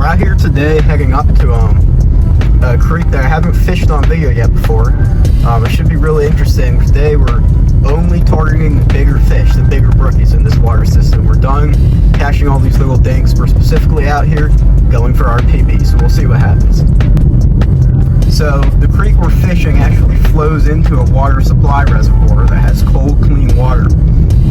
out here today heading up to a creek that I haven't fished on video yet before. It should be really interesting. Today we're only targeting the bigger fish, the bigger brookies in this water system. We're done catching all these little dinks. We're specifically out here going for our PB, so we'll see what happens. So the creek we're fishing actually flows into a water supply reservoir that has cold, clean water.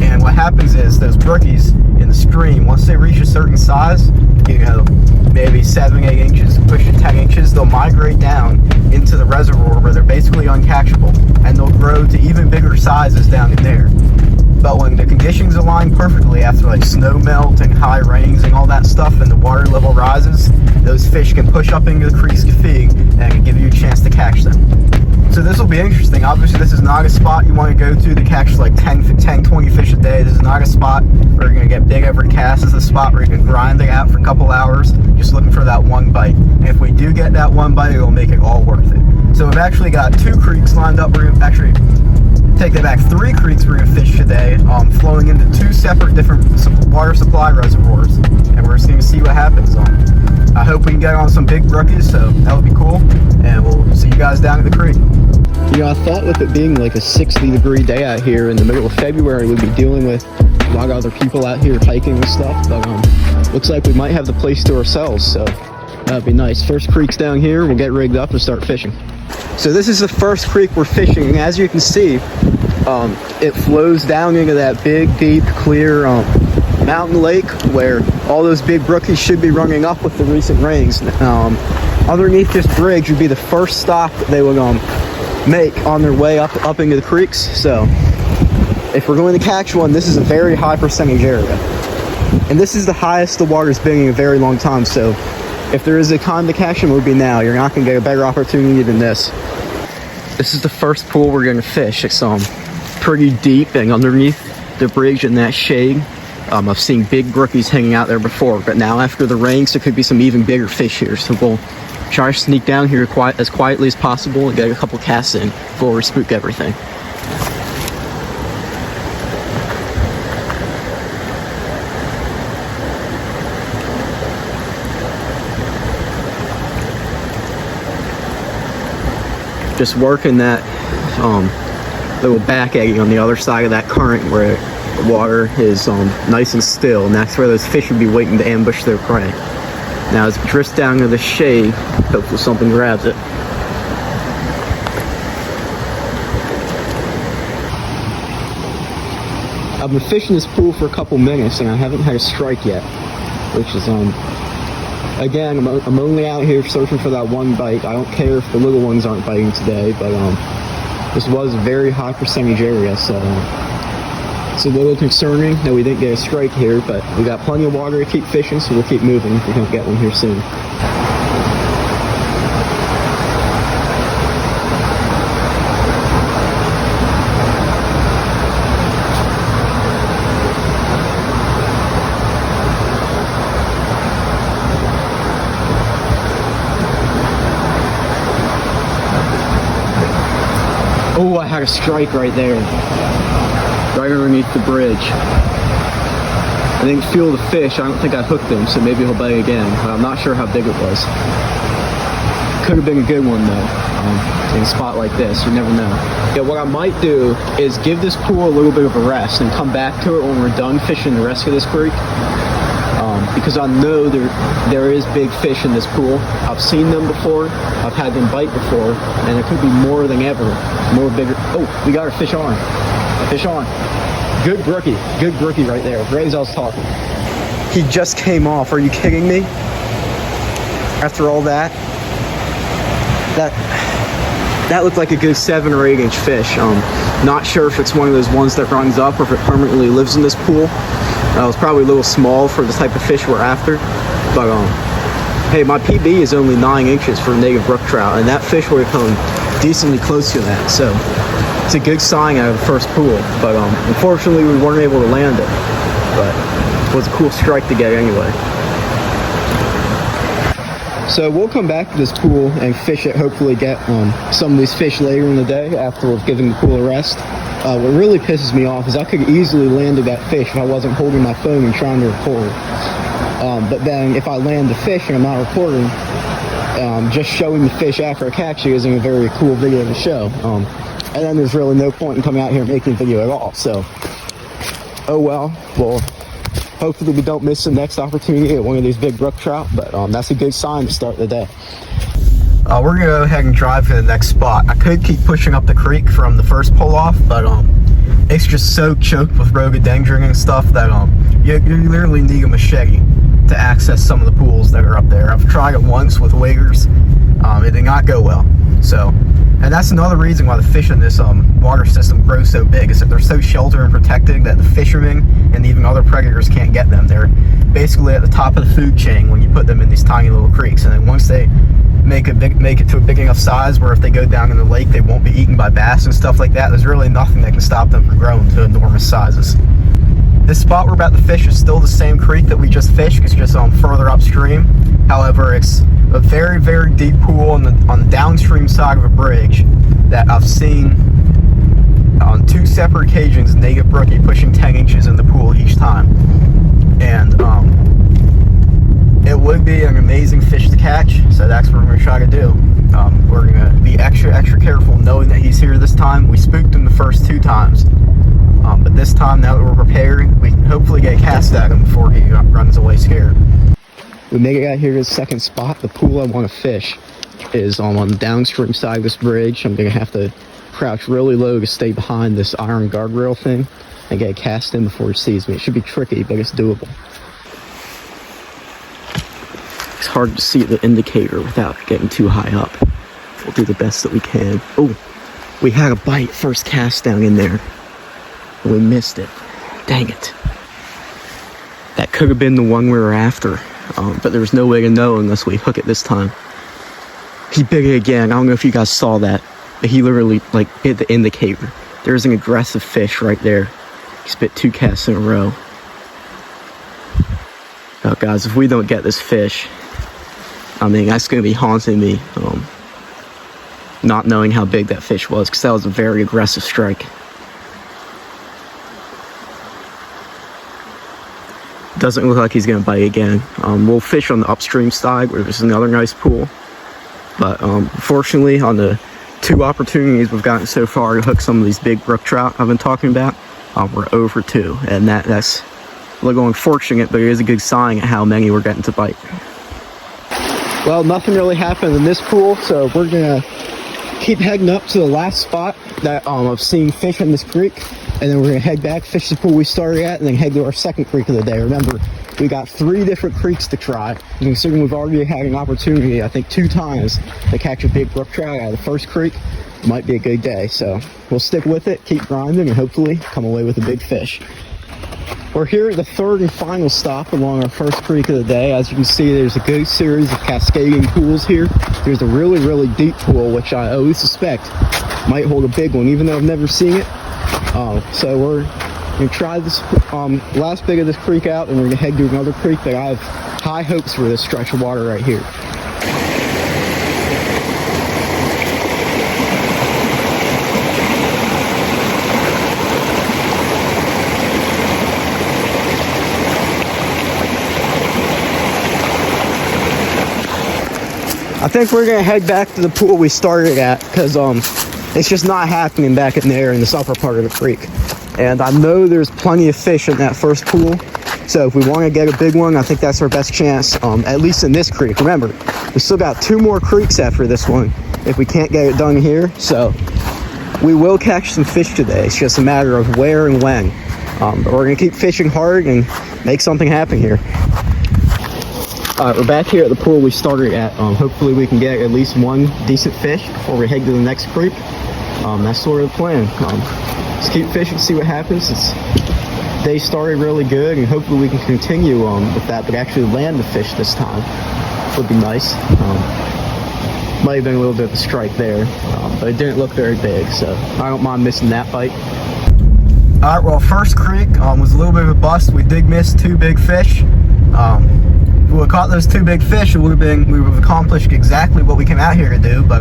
And what happens is those brookies in the stream, once they reach a certain size, you know, maybe 7-8 inches, pushing 10 inches, they'll migrate down into the reservoir where they're basically uncatchable, and they'll grow to even bigger sizes down in there. But when the conditions align perfectly after like snow melt and high rains and all that stuff, and the water level rises, those fish can push up into the creek's feed and give you a chance to catch them. So this will be interesting. Obviously this is not a spot you want to go to catch like 10, 20 fish a day. This is not a spot where you're going to get big every cast. This is a spot where you can grind it out for a couple hours just looking for that one bite. And if we do get that one bite, it'll make it all worth it. So we've actually got 2 creeks lined up. We're going to actually take that back, 3 creeks we're going to fish today, flowing into 2 separate different water supply reservoirs, and we're just going to see what happens. I hope we can get on some big brookies, so that would be cool, and we'll see you guys down at the creek. You know, I thought with it being like a 60-degree day out here in the middle of February, we'd be dealing with a lot of other people out here hiking and stuff, but looks like we might have the place to ourselves, so that'd be nice. First creek's down here, we'll get rigged up and start fishing. So this is the first creek we're fishing, and as you can see, it flows down into that big, deep, clear mountain lake where all those big brookies should be running up with the recent rains. Underneath this bridge would be the first stop that they would make on their way up into the creeks. So if we're going to catch one, this is a very high percentage area, and this is the highest the water's been in a very long time. So if there is a time to catch them, it would be now. You're not going to get a better opportunity than this. This is the first pool we're going to fish. It's pretty deep, and underneath the bridge in that shade, I've seen big brookies hanging out there before, but now after the rains, there could be some even bigger fish here. So we'll try to sneak down here as quietly as possible and get a couple casts in before we spook everything. Just working that little back eddy on the other side of that current where the water is nice and still, and that's where those fish would be waiting to ambush their prey. Now as it drifts down to the shade, hopefully something grabs it. I've been fishing this pool for a couple minutes and I haven't had a strike yet, which is again, I'm only out here searching for that one bite. I don't care if the little ones aren't biting today, but this was a very high percentage area, so it's a little concerning that we didn't get a strike here, but we got plenty of water to keep fishing, so we'll keep moving if we don't get one here soon. Oh, I had a strike right there, right underneath the bridge. I didn't feel the fish. I don't think I hooked him, so maybe he'll bite again. But I'm not sure how big it was. Could have been a good one though, in a spot like this. You never know. Yeah, what I might do is give this pool a little bit of a rest and come back to it when we're done fishing the rest of this creek. Because I know there is big fish in this pool. I've seen them before. I've had them bite before, and it could be more than ever. More bigger. Oh, we got our fish on. Fish on. Good brookie right there. Right as I was talking. He just came off. Are you kidding me? After all that? That looked like a good 7 or 8 inch fish. Not sure if it's one of those ones that runs up or if it permanently lives in this pool. It was probably a little small for the type of fish we're after, but hey, my PB is only 9 inches for native brook trout, and that fish would have come decently close to that, so it's a good sign out of the first pool. But unfortunately we weren't able to land it, but it was a cool strike to get anyway. So we'll come back to this pool and fish it, hopefully get some of these fish later in the day after we've given the pool a rest. What really pisses me off is I could easily landed that fish if I wasn't holding my phone and trying to record. But then if I land the fish and I'm not recording, just showing the fish after I catch it isn't a very cool video to show. And then there's really no point in coming out here and making a video at all. So, oh well. Hopefully we don't miss the next opportunity at one of these big brook trout, but that's a good sign to start the day. We're gonna go ahead and drive to the next spot. I could keep pushing up the creek from the first pull off, but it's just so choked with rhododendron and stuff that you literally need a machete to access some of the pools that are up there. I've tried it once with waders. It did not go well. So, and that's another reason why the fish in this water system grow so big, is that they're so sheltered and protected that the fishermen and even other predators can't get them. They're basically at the top of the food chain when you put them in these tiny little creeks, and then once they make it to a big enough size where if they go down in the lake they won't be eaten by bass and stuff like that, there's really nothing that can stop them from growing to enormous sizes. This spot we're about to fish is still the same creek that we just fished. It's just further upstream. However, it's a very, very deep pool on the downstream side of a bridge that I've seen on 2 separate occasions native brookie pushing 10 inches in the pool each time. And it would be an amazing fish to catch, so that's what we're going to try to do. We're going to be extra careful knowing that he's here this time. We spooked him the first 2 times. But this time, now that we're prepared, we can hopefully get a cast at him before he runs away scared. We make it out here to the second spot. The pool I want to fish is on the downstream side of this bridge. I'm going to have to crouch really low to stay behind this iron guardrail thing and get a cast in before he sees me. It should be tricky, but it's doable. It's hard to see the indicator without getting too high up. We'll do the best that we can. Oh, we had a bite first cast down in there. We missed it. Dang it. That could have been the one we were after, but there was no way to know unless we hook it this time. He bit it again. I don't know if you guys saw that, but he literally hit the indicator. There's an aggressive fish right there. He spit 2 casts in a row. Oh guys, if we don't get this fish, I mean, that's going to be haunting me, not knowing how big that fish was, because that was a very aggressive strike. Doesn't look like he's going to bite again. We'll fish on the upstream side where there's another nice pool. But fortunately, on the 2 opportunities we've gotten so far to hook some of these big brook trout I've been talking about, we're over 2. And that's a little unfortunate, but it is a good sign at how many we're getting to bite. Well, nothing really happened in this pool, so we're going to keep heading up to the last spot that I've seen fish in this creek. And then we're going to head back, fish the pool we started at, and then head to our second creek of the day. Remember, we got 3 different creeks to try. And considering we've already had an opportunity, I think 2 times, to catch a big brook trout out of the first creek, might be a good day. So we'll stick with it, keep grinding, and hopefully come away with a big fish. We're here at the 3rd and final stop along our first creek of the day. As you can see, there's a good series of cascading pools here. There's a really, really deep pool, which I always suspect might hold a big one, even though I've never seen it. So we're going to try this last bit of this creek out, and we're going to head to another creek that I have high hopes for this stretch of water right here. I think we're going to head back to the pool we started at, because it's just not happening back in there in this upper part of the creek. And I know there's plenty of fish in that first pool. So if we want to get a big one, I think that's our best chance, at least in this creek. Remember, we still got 2 more creeks after this one if we can't get it done here. So we will catch some fish today. It's just a matter of where and when. But we're going to keep fishing hard and make something happen here. We're back here at the pool we started at. Hopefully we can get at least 1 decent fish before we head to the next creek. That's sort of the plan. Just keep fishing, see what happens. Day started really good, and hopefully we can continue with that, but actually land the fish this time. Would be nice. Might have been a little bit of a strike there, but it didn't look very big, so I don't mind missing that bite. Alright, well, first creek was a little bit of a bust. We did miss 2 big fish. If we would have caught those 2 big fish, we would have accomplished exactly what we came out here to do, but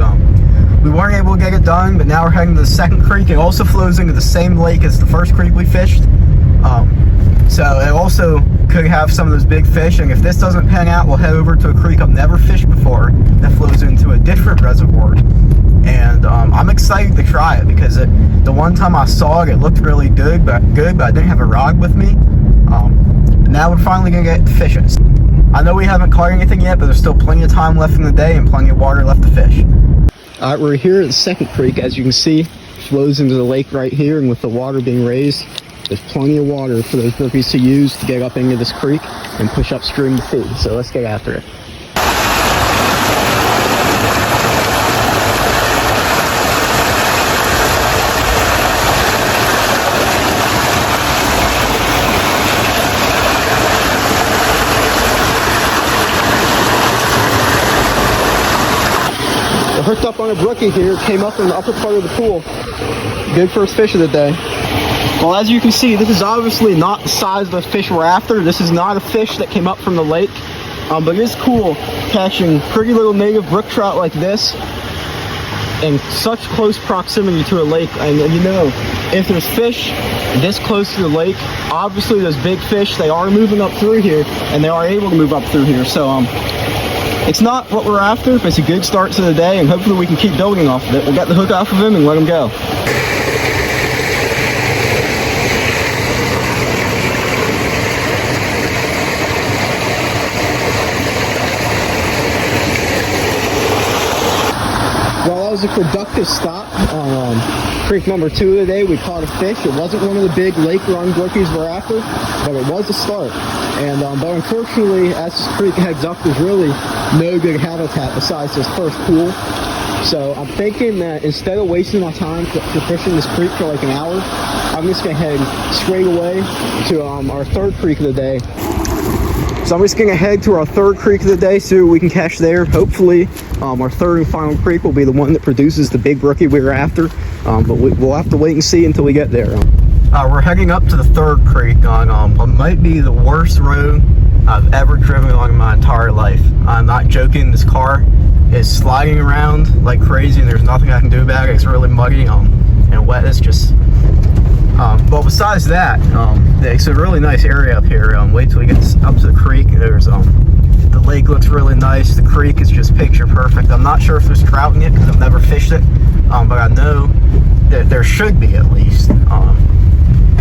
we weren't able to get it done. But now we're heading to the second creek. It also flows into the same lake as the first creek we fished. So it also could have some of those big fish, and if this doesn't pan out, we'll head over to a creek I've never fished before that flows into a different reservoir. And I'm excited to try it because the one time I saw it, it looked really good, but I didn't have a rod with me. Now we're finally gonna get fishing. I know we haven't caught anything yet, but there's still plenty of time left in the day and plenty of water left to fish. All right, we're here at the second creek. As you can see, flows into the lake right here, and with the water being raised, there's plenty of water for those brookies to use to get up into this creek and push upstream to feed. So let's get after it. Hooked up on a brookie here, came up in the upper part of the pool. Good first fish of the day. Well, as you can see, this is obviously not the size of the fish we're after. This is not a fish that came up from the lake, but it is cool catching pretty little native brook trout like this in such close proximity to a lake. And you know, if there's fish this close to the lake, obviously those big fish, they are moving up through here, and they are able to move up through here. So it's not what we're after, but it's a good start to the day, and hopefully we can keep building off of it. We'll get the hook off of him and let him go. Well, that was a productive stop on creek number 2 of the day. We caught a fish. It wasn't one of the big lake run brookies we're after, but it was a start. And but unfortunately, as this creek heads up, there's really no good habitat besides this first pool. So I'm thinking that instead of wasting my time for fishing this creek for like an hour, I'm just gonna head straight away to our third creek of the day. So I'm just gonna head to our third creek of the day, see what we can catch there. Hopefully, our third and final creek will be the one that produces the big brookie we were after. But we'll have to wait and see until we get there. We're heading up to the third creek on what might be the worst road I've ever driven on in my entire life. I'm not joking. This car is sliding around like crazy, and there's nothing I can do about it. It's really muddy and wet. It's just but besides that, it's a really nice area up here. Wait till we get up to the creek. There's the lake looks really nice. The creek is just picture perfect. I'm not sure if there's trout in it because I've never fished it, but I know that there should be at least.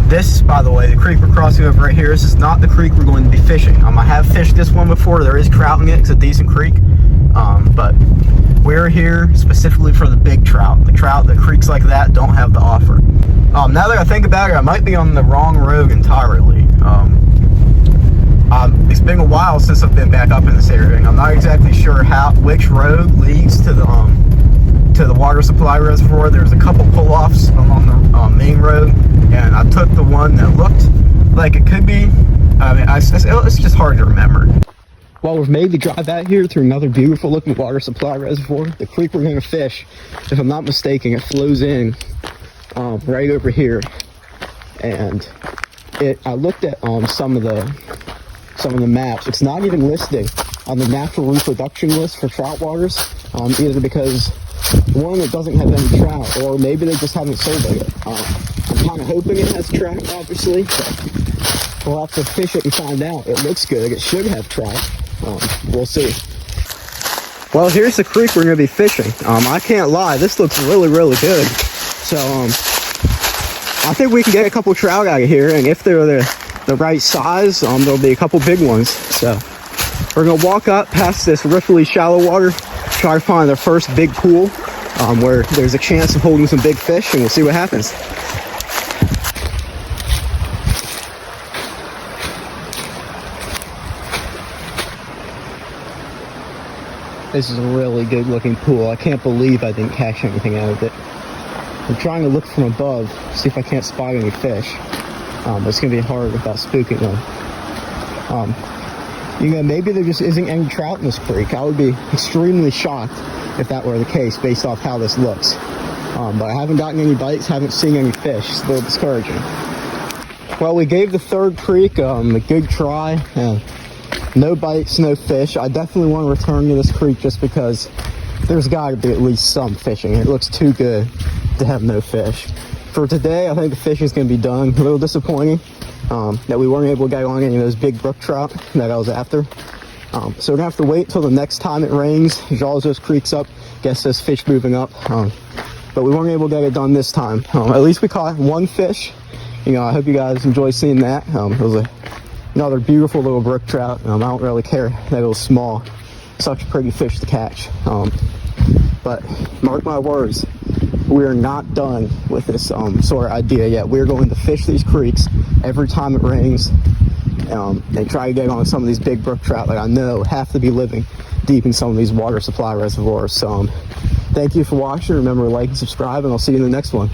This, by the way, the creek we're crossing over right here, this is not the creek we're going to be fishing. I have fished this one before. There is trout in it. It's a decent creek, but we're here specifically for the big trout. The trout that creeks like that don't have to offer. Now that I think about it, I might be on the wrong road entirely. It's been a while since I've been back up in this area, and I'm not exactly sure which road leads to the water supply reservoir. There's a couple pull-offs along the main road, and I took the one that looked like it could be. It's just hard to remember. Well, we've made the drive out here through another beautiful looking water supply reservoir. The creek we're going to fish, if I'm not mistaken, it flows in right over here. And I looked at some of the maps. It's not even listed on the natural reproduction list for trout waters, either because one, it doesn't have any trout, or maybe they just haven't surveyed it. I'm kind of hoping it has trout, obviously, but we'll have to fish it and find out. It looks good. It should have trout. We'll see. Well, here's the creek we're going to be fishing. I can't lie, this looks really, really good. So, I think we can get a couple trout out of here, and if they're the right size, there'll be a couple big ones. So, we're going to walk up past this riffly shallow water, try to find the first big pool where there's a chance of holding some big fish, and we'll see what happens. This is a really good looking pool. I can't believe I didn't catch anything out of it. I'm trying to look from above, see if I can't spot any fish. But it's gonna be hard without spooking them. Maybe there just isn't any trout in this creek. I would be extremely shocked if that were the case based off how this looks. But I haven't gotten any bites, haven't seen any fish. It's a little discouraging. Well, we gave the third creek a good try. No bites, no fish. I definitely want to return to this creek just because there's got to be at least some fishing. It looks too good to have no fish. For today, I think the fishing's going to be done. A little disappointing, that we weren't able to get on any of those big brook trout that I was after. So we're gonna have to wait till the next time it rains, draws those creeks up, gets this fish moving up. But we weren't able to get it done this time. At least we caught one fish. You know, I hope you guys enjoy seeing that. It was another beautiful little brook trout. I don't really care that it was small. Such a pretty fish to catch. But mark my words, we are not done with this sort of idea yet. We're going to fish these creeks every time it rains and try to get on some of these big brook trout that I know have to be living deep in some of these water supply reservoirs. So thank you for watching. Remember to like and subscribe, and I'll see you in the next one.